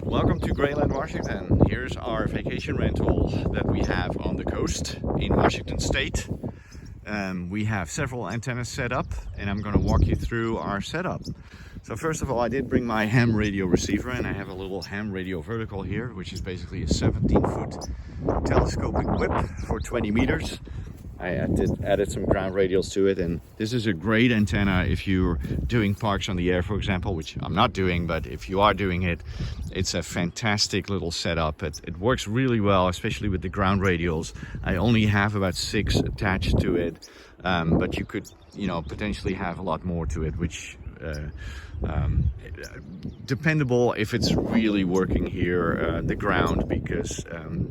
Welcome to Grayland, Washington. Here's our vacation rental that we have on the coast in Washington State. We have several antennas set up and I'm going to walk you through our setup. So first of all, I did bring my ham radio receiver and I have a little ham radio vertical here, which is basically a 17-foot telescopic whip for 20 meters. I added some ground radials to it, and this is a great antenna if you're doing parks on the air, for example, which I'm not doing, but if you are doing it, it's a fantastic little setup. It works really well, especially with the ground radials. I only have about 6 attached to it, but you could, potentially have a lot more to it, which dependable if it's really working here, the ground, because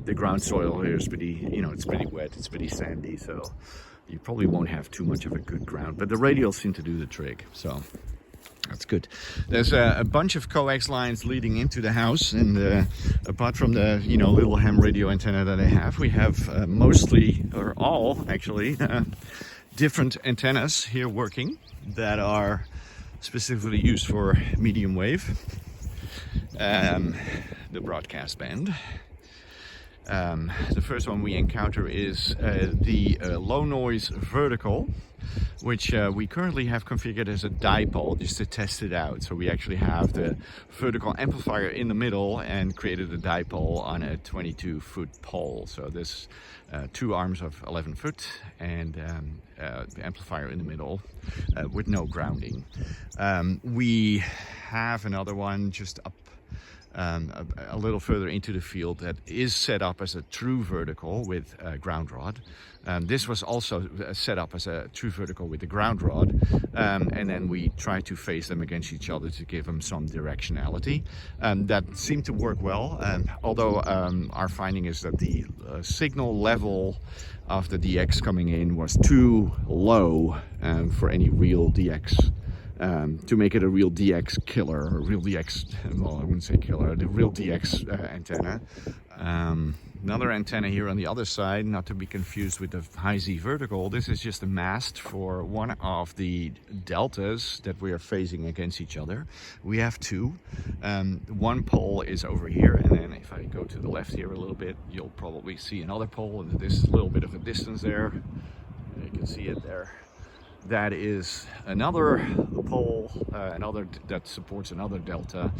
the ground soil here is pretty, it's pretty wet, it's pretty sandy, so you probably won't have too much of a good ground, but the radials seem to do the trick, so that's good. There's a bunch of coax lines leading into the house, and apart from the little ham radio antenna that I have, we have mostly, or all actually, different antennas here working that are specifically used for medium wave, the broadcast band. The first one we encounter is the low noise vertical, which we currently have configured as a dipole just to test it out. So we actually have the vertical amplifier in the middle and created a dipole on a 22-foot pole. So there's 2 arms of 11 foot and the amplifier in the middle with no grounding. We have another one just up a little further into the field that is set up as a true vertical with a ground rod. This was also set up as a true vertical with the ground rod, and then we try to phase them against each other to give them some directionality. That seemed to work well, although our finding is that the signal level of the DX coming in was too low for any real DX. To make it a real DX killer, or real DX, well, I wouldn't say killer, the real DX antenna. Another antenna here on the other side, not to be confused with the high Z vertical. This is just a mast for one of the deltas that we are phasing against each other. We have 2. One pole is over here, and then if I go to the left here a little bit, you'll probably see another pole, and there's a little bit of a distance there. You can see it there. That is another pole, that supports another delta,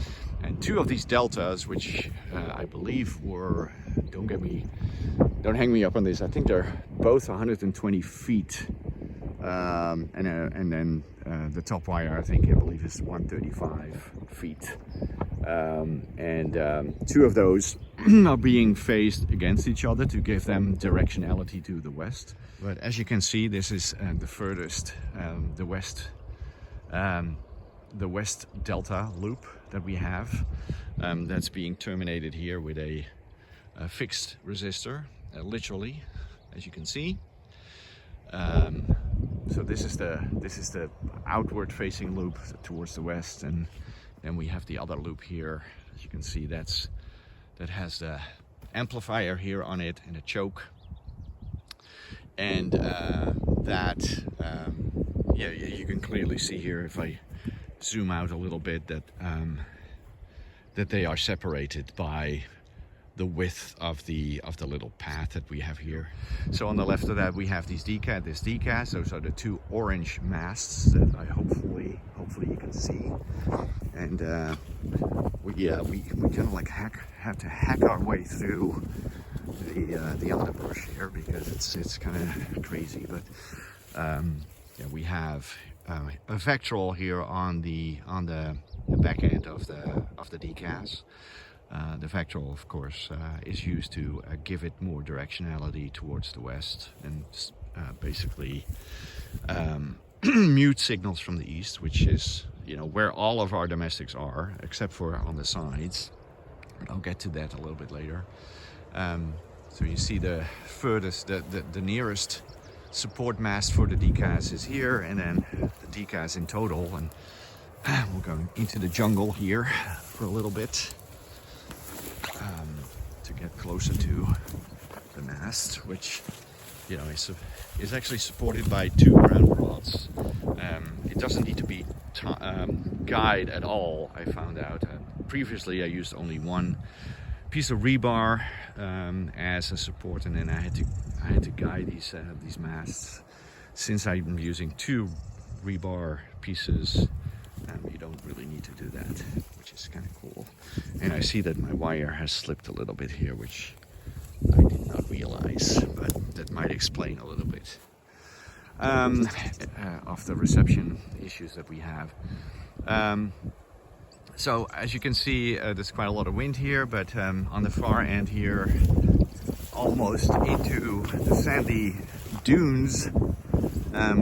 and 2 of these deltas, which I believe were, don't hang me up on this, I think they're both 120 feet, and then the top wire I believe is 135 feet, and 2 of those are being phased against each other to give them directionality to the west. But as you can see, this is the furthest, the west delta loop that we have. That's being terminated here with a fixed resistor, literally, as you can see. So this is the outward facing loop towards the west, and then we have the other loop here. As you can see, that has the amplifier here on it and a choke. And you can clearly see here, if I zoom out a little bit, that they are separated by the width of the little path that we have here. So on the left of that we have this DKAZ. Those are the 2 orange masts that I hopefully you can see. And we kind of like have to hack our way through the underbrush here, because it's kind of crazy, but we have a vectoral here on the back end of the DKAZ. The vectoral, of course, is used to give it more directionality towards the west, and basically mute signals from the east, which is where all of our domestics are, except for on the sides. But I'll get to that a little bit later. So you see the furthest, the nearest support mast for the DKAZ is here, and then the DKAZ in total. And we're going into the jungle here for a little bit to get closer to the mast, which is actually supported by 2 ground rods. It doesn't need to be guyed at all, I found out. previously I used only one piece of rebar as a support, and then I had to guide these masts. Since I'm using 2 rebar pieces, you don't really need to do that, which is kind of cool. And I see that my wire has slipped a little bit here, which I did not realize, but that might explain a little bit of the reception issues that we have. So as you can see, there's quite a lot of wind here, but on the far end here, almost into the sandy dunes,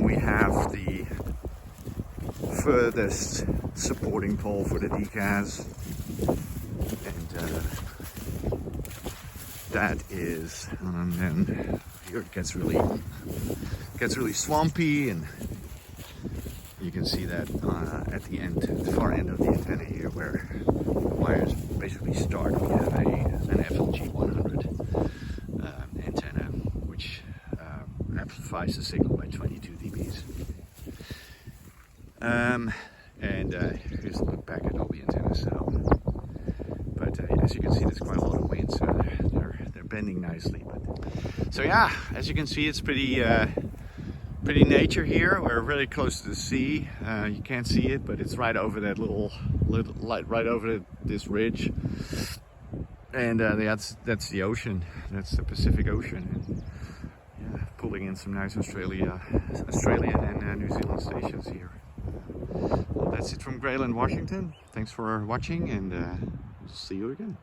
we have the furthest supporting pole for the DKAZ, and that is, and then here it gets really swampy, and you can see that at the end, the far end of the antenna here, where the wires basically start. We have an FLG 100 antenna, which amplifies the signal by 22 dBs. And here's a look back at all the antennas. But as you can see, there's quite a lot of wind, so they're bending nicely. But so yeah, as you can see, it's pretty nature here. We're really close to the sea. You can't see it, but it's right over that little light, right over this ridge. And that's the ocean. That's the Pacific Ocean. And, yeah, pulling in some nice Australian and New Zealand stations here. Well, that's it from Grayland, Washington. Thanks for watching, and see you again.